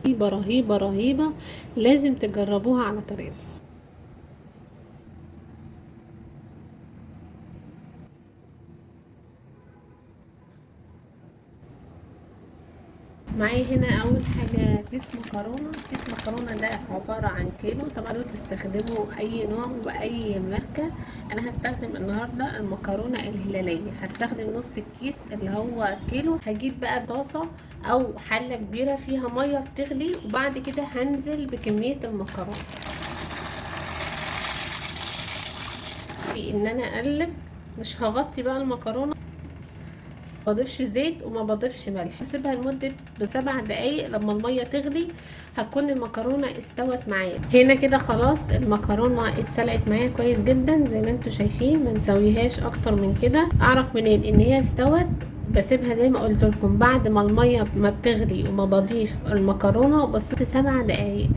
رهيبة رهيبة رهيبة، لازم تجربوها على طريقتي. معايا هنا اول حاجه كيس مكرونه. كيس مكرونه ده عباره عن كيلو. طبعا تستخدموا اي نوع واي ماركه. انا هستخدم النهارده المكرونه الهلاليه، هستخدم نص الكيس اللي هو كيلو. هجيب بقى طاسه او حله كبيره فيها ميه بتغلي، وبعد كده هنزل بكميه المكرونه ان انا اقلب. مش هغطي بقى المكرونه، بضيفش زيت وما بضيفش ملح، هسيبها لمدة ب7 دقايق. لما المية تغلي هتكون المكرونة استوت معايا. هنا كده خلاص المكرونة اتسلقت معايا كويس جدا زي ما انتوا شايفين، ما نسويهاش اكتر من كده. اعرف منين ان هي استوت؟ بسيبها زي ما قلت لكم بعد ما المية ما بتغلي وما بضيف المكرونة، بس 7 دقايق.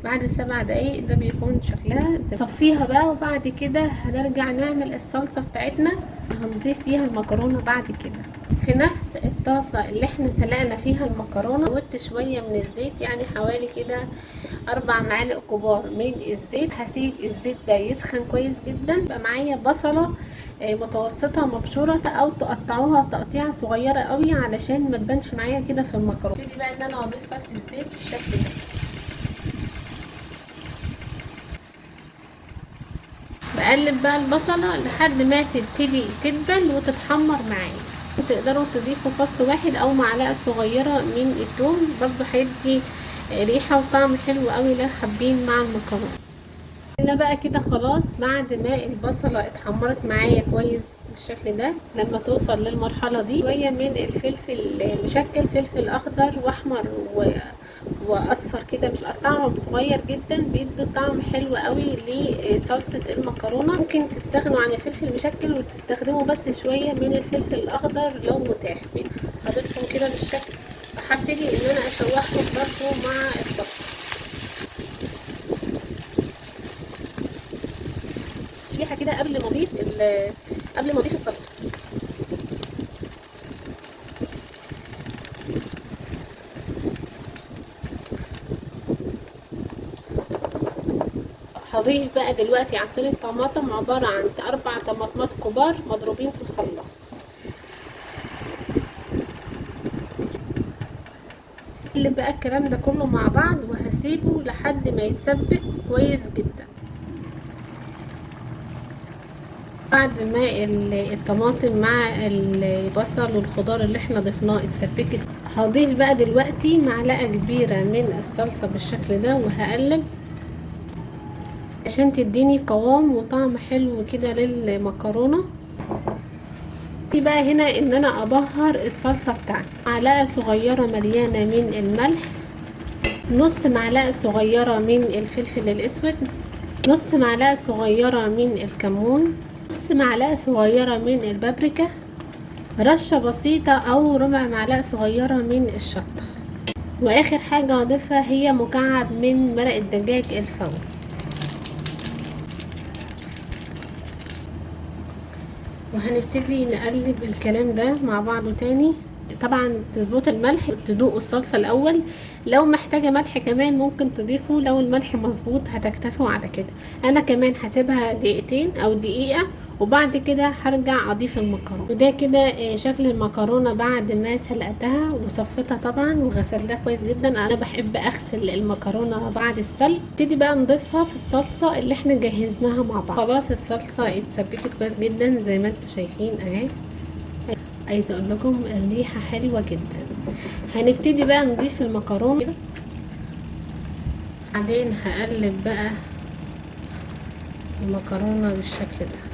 بعد ال7 دقايق ده بيكون شكلها. صفيها بقى، وبعد كده هنرجع نعمل الصلصة بتاعتنا. هنضيف فيها المكرونة بعد كده في نفس الطاسة اللي احنا سلقنا فيها المكرونة. زودت شوية من الزيت، يعني حوالي كده 4 معالق كبار من الزيت. هسيب الزيت ده يسخن كويس جدا. بقى معايا بصلة متوسطة مبشورة، او تقطعوها تقطيعة صغيرة قوي علشان ما تبانش معايا كده في المكرونة. ابتدي بقى ان انا اضيفها في الزيت بالشكل ده. بقلب بقى البصلة لحد ما تبتدي تدبل وتتحمر معايا. تقدروا تضيفوا فص واحد او معلقة صغيرة من الثوم، برضو هيدي ريحة وطعم حلو قوي لو حابين مع المكرونة. هنا بقى كده خلاص، بعد ما البصلة اتحمرت معايا كويس بالشكل ده، لما توصل للمرحلة دي شوية من الفلفل مشكل، فلفل اخضر واحمر واصفر كده، مش قطعهم صغير جدا، بيدوا طعم حلو قوي لصلصة المكرونة. ممكن تستغنوا عن الفلفل المشكل وتستخدموا بس شوية من الفلفل الاخضر لو متاح. هضيفهم كده بالشكل. هبتدي ان انا اشوحهم برضو مع الصلصة تشويحه كده قبل ما اضيف الصلصه. هضيف بقى دلوقتي عصير طماطم، عباره عن 4 طماطمات كبار مضروبين في الخلاط. اقلب بقى الكلام ده كله مع بعض وهسيبه لحد ما يتسبك كويس جدا. بعد ما الطماطم مع البصل والخضار اللي احنا ضفناه اتسبكت، هضيف بقى دلوقتي معلقه كبيره من الصلصه بالشكل ده، وهقلب عشان تديني قوام وطعم حلو كده للمكرونه. في بقى هنا ان انا ابهر الصلصه بتاعتي. معلقه صغيره مليانه من الملح، نص معلقه صغيره من الفلفل الاسود، نص معلقه صغيره من الكمون، نص معلقه صغيره من البابريكا، رشه بسيطه او ربع معلقه صغيره من الشطه. واخر حاجه اضيفها هي مكعب من مرق الدجاج الفوري. وهنبتدي نقلب الكلام ده مع بعضه تاني. طبعا تظبط الملح، تدوقوا الصلصة الاول، لو محتاجة ملح كمان ممكن تضيفوا، لو الملح مظبوط هتكتفوا على كده. انا كمان هسيبها دقيقتين او دقيقة، وبعد كده هرجع اضيف المكرونه. وده كده شكل المكرونه بعد ما سلقتها وصفتها طبعا وغسلتها كويس جدا. انا بحب اغسل المكرونه بعد السلق. نبتدي بقى نضيفها في الصلصه اللي احنا جهزناها مع بعض. خلاص الصلصه اتسبكت كويس جدا زي ما انتم شايفين اهي. عايزه اقول لكم الريحه حلوه جدا. هنبتدي بقى نضيف المكرونه كده، بعدين هقلب بقى المكرونه بالشكل ده.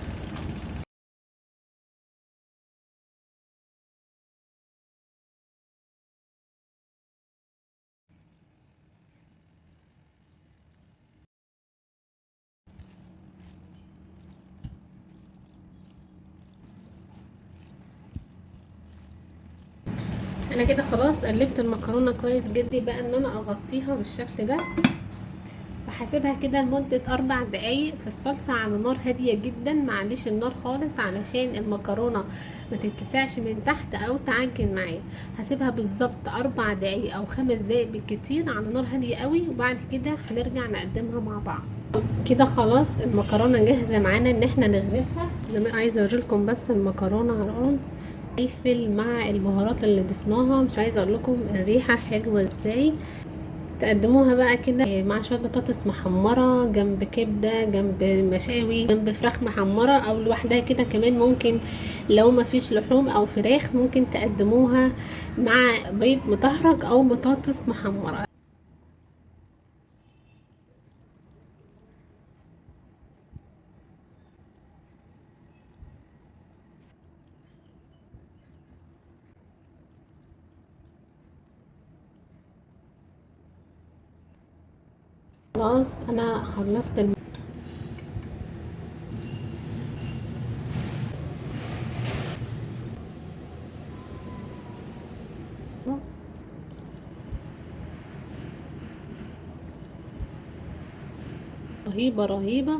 انا كده خلاص قلبت المكرونه كويس جدا. بقى ان انا اغطيها بالشكل ده وهسيبها كده لمدة 4 دقايق في الصلصة على نار هادية جدا، معليش النار خالص علشان المكرونة ما تتلسعش من تحت او تعجن معايا. هسيبها بالظبط 4 دقايق او 5 دقايق بالكتير على نار هادية قوي، وبعد كده هنرجع نقدمها مع بعض. كده خلاص المكرونة جاهزة معانا ان احنا نغرفها. انا عايزة اوريلكم بس المكرونة على النار، الفلفل مع البهارات اللي ضفناها، مش عايزة اقول لكم الريحة حلوة ازاي. تقدموها بقى كده مع شوية بطاطس محمرة، جنب كبدة، جنب مشاوي، جنب فراخ محمرة، او لوحدها كده كمان ممكن. لو ما فيش لحوم او فراخ ممكن تقدموها مع بيض مطهرج او بطاطس محمرة. خلاص انا خلصت رهيبة رهيبة،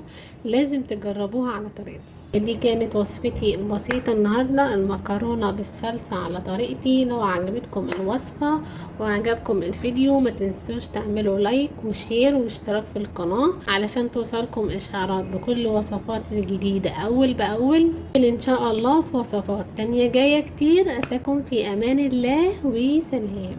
لازم تجربوها على طريقتي. دي كانت وصفتي البسيطة النهاردة، المكرونة بالصلصة على طريقتي. لو عجبتكم الوصفة وعجبكم الفيديو ما تنسوش تعملوا لايك وشير واشتراك في القناة علشان توصلكم اشعارات بكل وصفات الجديدة اول باول. ان شاء الله في وصفات تانية جاية كتير. اساكم في امان الله وسلام.